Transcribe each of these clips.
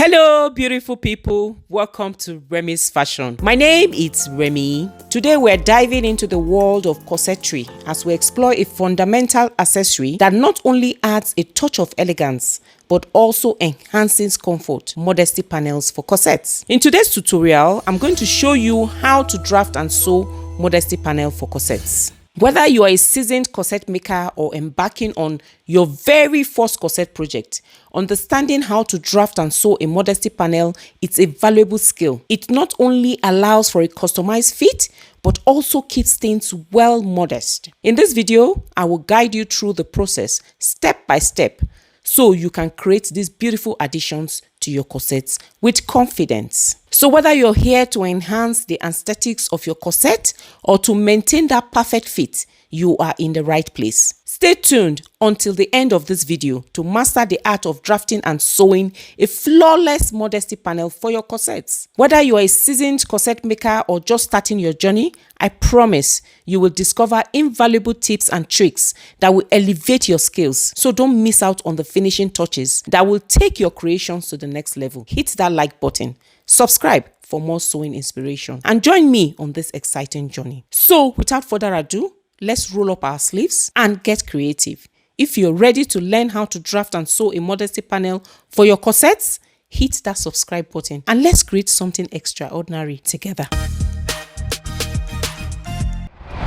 Hello, beautiful people. Welcome to Remi's Fashion. My name is Remi. Today, we're diving into the world of corsetry as we explore a fundamental accessory that not only adds a touch of elegance, but also enhances comfort, modesty panels for corsets. In today's tutorial, I'm going to show you how to draft and sew modesty panel for corsets. Whether you are a seasoned corset maker or embarking on your very first corset project, understanding how to draft and sew a modesty panel is a valuable skill. It not only allows for a customized fit, but also keeps things well modest. In this video, I will guide you through the process step by step so you can create these beautiful additions to your corsets with confidence. So whether you're here to enhance the aesthetics of your corset or to maintain that perfect fit, you are in the right place. Stay tuned until the end of this video to master the art of drafting and sewing a flawless modesty panel for your corsets. Whether you are a seasoned corset maker or just starting your journey, I promise you will discover invaluable tips and tricks that will elevate your skills. So don't miss out on the finishing touches that will take your creations to the next level. Hit that like button, subscribe for more sewing inspiration, and join me on this exciting journey. So without further ado, let's roll up our sleeves and get creative. If you're ready to learn how to draft and sew a modesty panel for your corsets, hit that subscribe button and let's create something extraordinary together.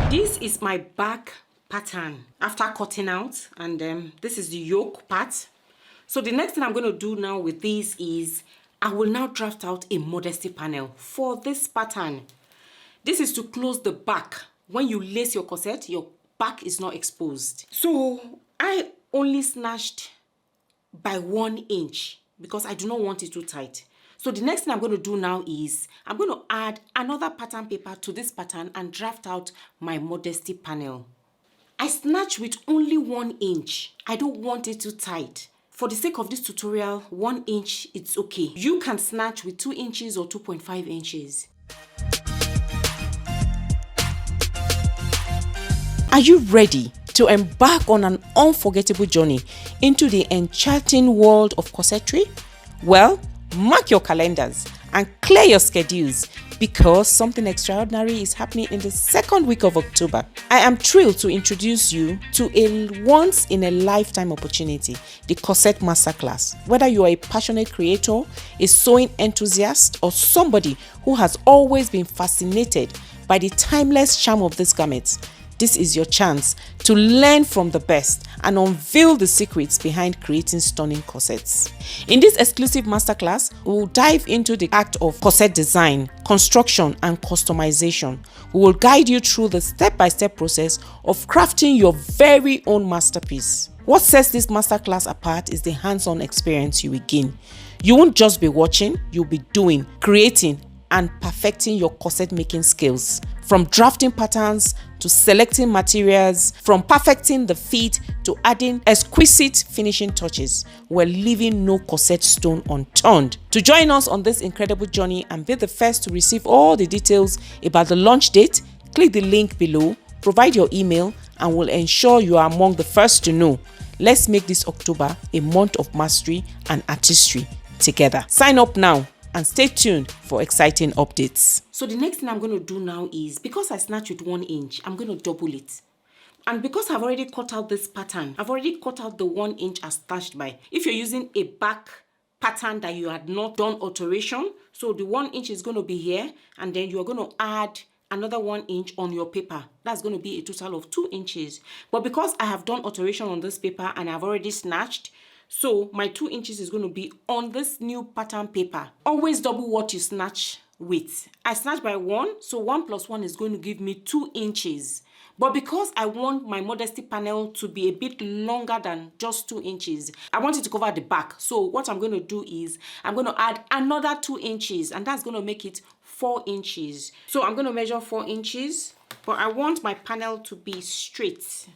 This is my back pattern after cutting out, and this is the yoke part. So the next thing I'm going to do now with this is I will now draft out a modesty panel for this pattern. This is to close the back. When you lace your corset, your back is not exposed. So I only snatched by 1 inch because I do not want it too tight. So the next thing I'm going to do now is I'm going to add another pattern paper to this pattern and draft out my modesty panel. I snatch with only 1 inch. I don't want it too tight. For the sake of this tutorial, 1 inch, it's okay. You can snatch with 2 inches or 2.5 inches. Are you ready to embark on an unforgettable journey into the enchanting world of corsetry? Well, mark your calendars and clear your schedules because something extraordinary is happening in the second week of October. I am thrilled to introduce you to a once-in-a-lifetime opportunity, the Corset Masterclass. Whether you are a passionate creator, a sewing enthusiast, or somebody who has always been fascinated by the timeless charm of these garments, this is your chance to learn from the best and unveil the secrets behind creating stunning corsets. In this exclusive masterclass, we will dive into the act of corset design, construction, and customization. We will guide you through the step-by-step process of crafting your very own masterpiece. What sets this masterclass apart is the hands-on experience you will gain. You won't just be watching, you'll be doing, creating, and perfecting your corset making skills. From drafting patterns to selecting materials, from perfecting the fit to adding exquisite finishing touches, we're leaving no corset stone unturned. To join us on this incredible journey and be the first to receive all the details about the launch date, click the link below, provide your email, and we'll ensure you are among the first to know. Let's make this October a month of mastery and artistry together. Sign up now and stay tuned for exciting updates. So the next thing I'm going to do now is, because I snatched with 1 inch, I'm going to double it. And because I've already cut out this pattern, I've already cut out the 1 inch I snatched by. If you're using a back pattern that you had not done alteration, so the 1 inch is going to be here, and then you're going to add another 1 inch on your paper. That's going to be a total of 2 inches. But because I have done alteration on this paper and I've already snatched, so my 2 inches is going to be on this new pattern paper. Always double what you snatch with. I snatched by 1, so 1 plus 1 is going to give me 2 inches. But because I want my modesty panel to be a bit longer than just 2 inches, I want it to cover the back. So what I'm going to do is I'm going to add another 2 inches, and that's going to make it 4 inches. So I'm going to measure 4 inches, but I want my panel to be straight.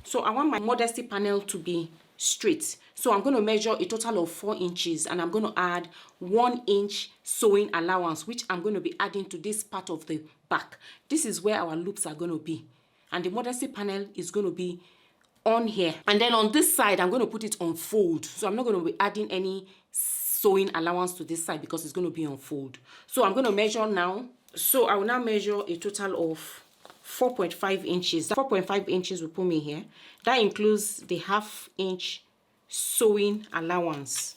So I want my modesty panel to be straight. So I'm going to measure a total of 4 inches, and I'm going to add 1 inch sewing allowance, which I'm going to be adding to this part of the back. This is where our loops are going to be. And the modesty panel is going to be on here, and then on this side I'm going to put it on fold. So I'm not going to be adding any sewing allowance to this side because it's going to be on fold. So I'm going to measure now. So I will now measure a total of 4.5 inches. 4.5 inches will put me here. That includes the 1/2 inch sewing allowance.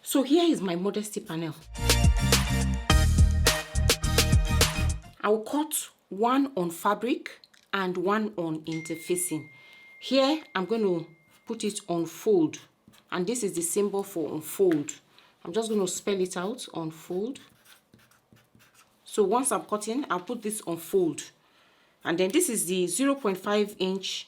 So here is my modesty panel. I will cut one on fabric and one on interfacing. Here I'm going to put it on fold, and this is the symbol for unfold. I'm just going to spell it out, unfold. So once I'm cutting, I'll put this on fold, and then this is the 0.5 inch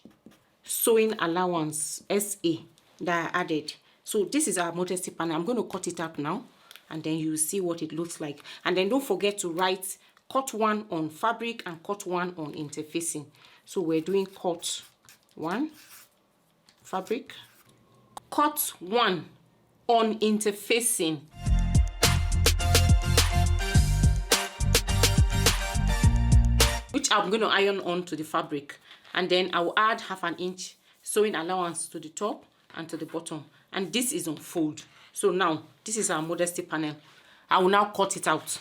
sewing allowance SA that I added. So this is our modesty panel. I'm going to cut it up now, and then you will see what it looks like. And then don't forget to write cut one on fabric and cut one on interfacing. So we're doing cut one fabric, cut one on interfacing, which I'm going to iron on to the fabric, and then I will add 1/2 inch sewing allowance to the top and to the bottom, and this is on fold. So now this is our modesty panel. I will now cut it out.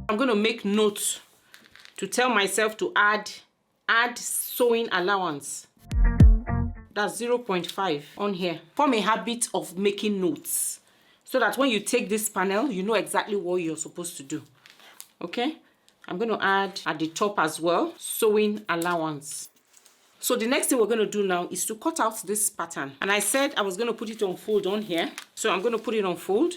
I'm going to make notes to tell myself to add sewing allowance. That's 0.5 on here. Form a habit of making notes so that when you take this panel, you know exactly what you're supposed to do. Okay, I'm going to add at the top as well sewing allowance. So the next thing we're going to do now is to cut out this pattern, and I said I was going to put it on fold on here, so I'm going to put it on fold.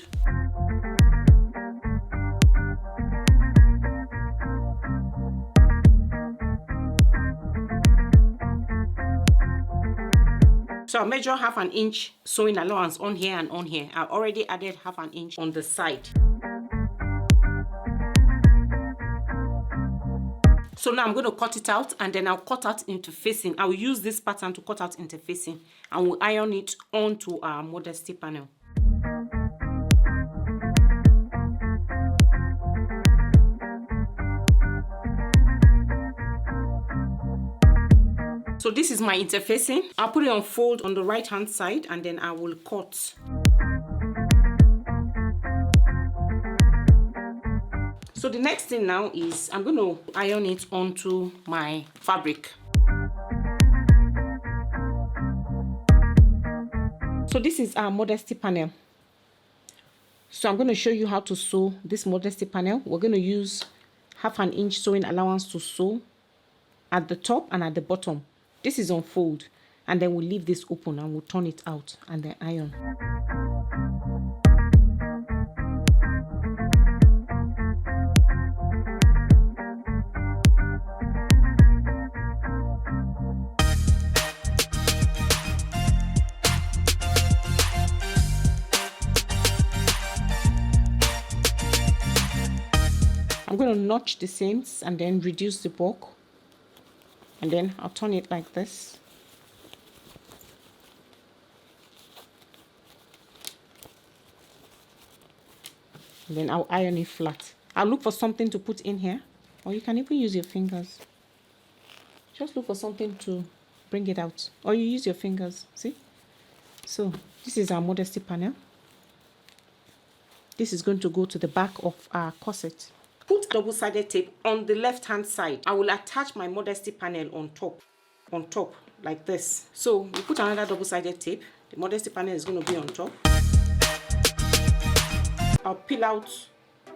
So I'll measure 1/2 inch sewing allowance on here and on here. I've already added 1/2 inch on the side. So now I'm going to cut it out, and then I'll cut out interfacing. I will use this pattern to cut out interfacing, and we'll iron it onto our modesty panel. So this is my interfacing. I'll put it on fold on the right hand side, and then I will cut. So the next thing now is I'm going to iron it onto my fabric. So this is our modesty panel. So I'm going to show you how to sew this modesty panel. We're going to use 1/2 inch sewing allowance to sew at the top and at the bottom. This is on fold, and then we'll leave this open and we'll turn it out and then iron. I'm going to notch the seams and then reduce the bulk, and then I'll turn it like this. And then I'll iron it flat. I'll look for something to put in here, or you can even use your fingers. Just look for something to bring it out, or you use your fingers. See? So this is our modesty panel. This is going to go to the back of our corset. Put double-sided tape on the left hand side. I will attach my modesty panel on top like this. So we put another double-sided tape. The modesty panel is going to be on top. I'll peel out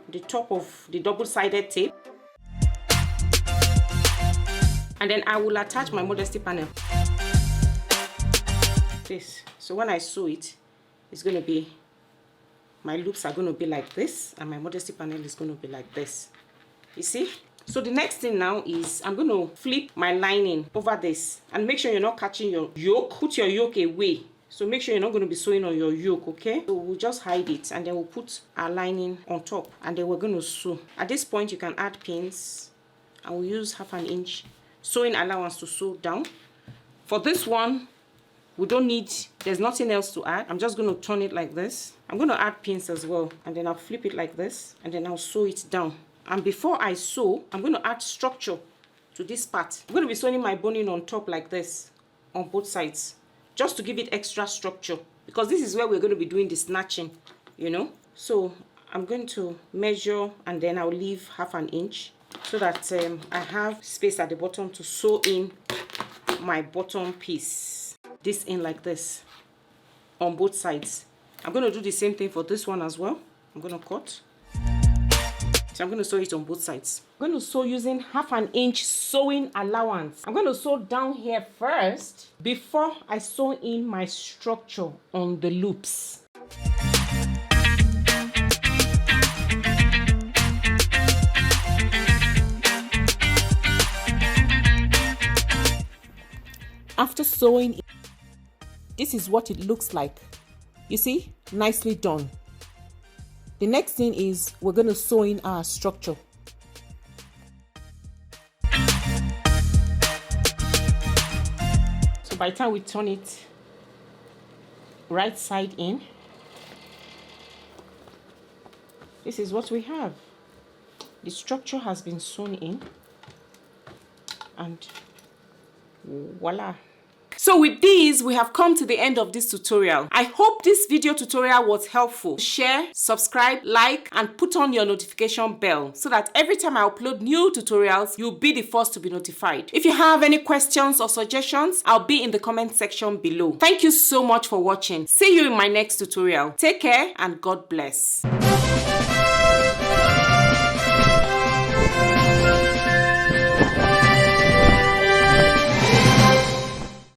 the top of the double-sided tape, and then I will attach my modesty panel. This. So when I sew it, it's going to be, my loops are going to be like this, and my modesty panel is going to be like this. You see? So the next thing now is I'm going to flip my lining over this, and make sure you're not catching your yoke. Put your yoke away So make sure you're not going to be sewing on your yoke, okay? So we'll just hide it and then we'll put our lining on top and then we're going to sew. At this point, you can add pins and we'll use 1/2 inch sewing allowance to sew down. For this one, we don't need, there's nothing else to add. I'm just going to turn it like this. I'm going to add pins as well and then I'll flip it like this and then I'll sew it down. And before I sew, I'm going to add structure to this part. I'm going to be sewing my boning on top like this on both sides, just to give it extra structure, because this is where we're going to be doing the snatching, you know. So I'm going to measure and then I'll leave 1/2 inch so that I have space at the bottom to sew in my bottom piece. This in like this on both sides. I'm going to do the same thing for this one as well. I'm going to cut. So I'm going to sew it on both sides. I'm going to sew using 1/2 inch sewing allowance. I'm going to sew down here first before I sew in my structure on the loops. After sewing, this is what it looks like. You see, nicely done. The next thing is we're going to sew in our structure. So by the time we turn it right side in, this is what we have. The structure has been sewn in and voila. So with these, we have come to the end of this tutorial. I hope this video tutorial was helpful. Share, subscribe, like, and put on your notification bell so that every time I upload new tutorials, you'll be the first to be notified. If you have any questions or suggestions, I'll be in the comment section below. Thank you so much for watching. See you in my next tutorial. Take care and God bless.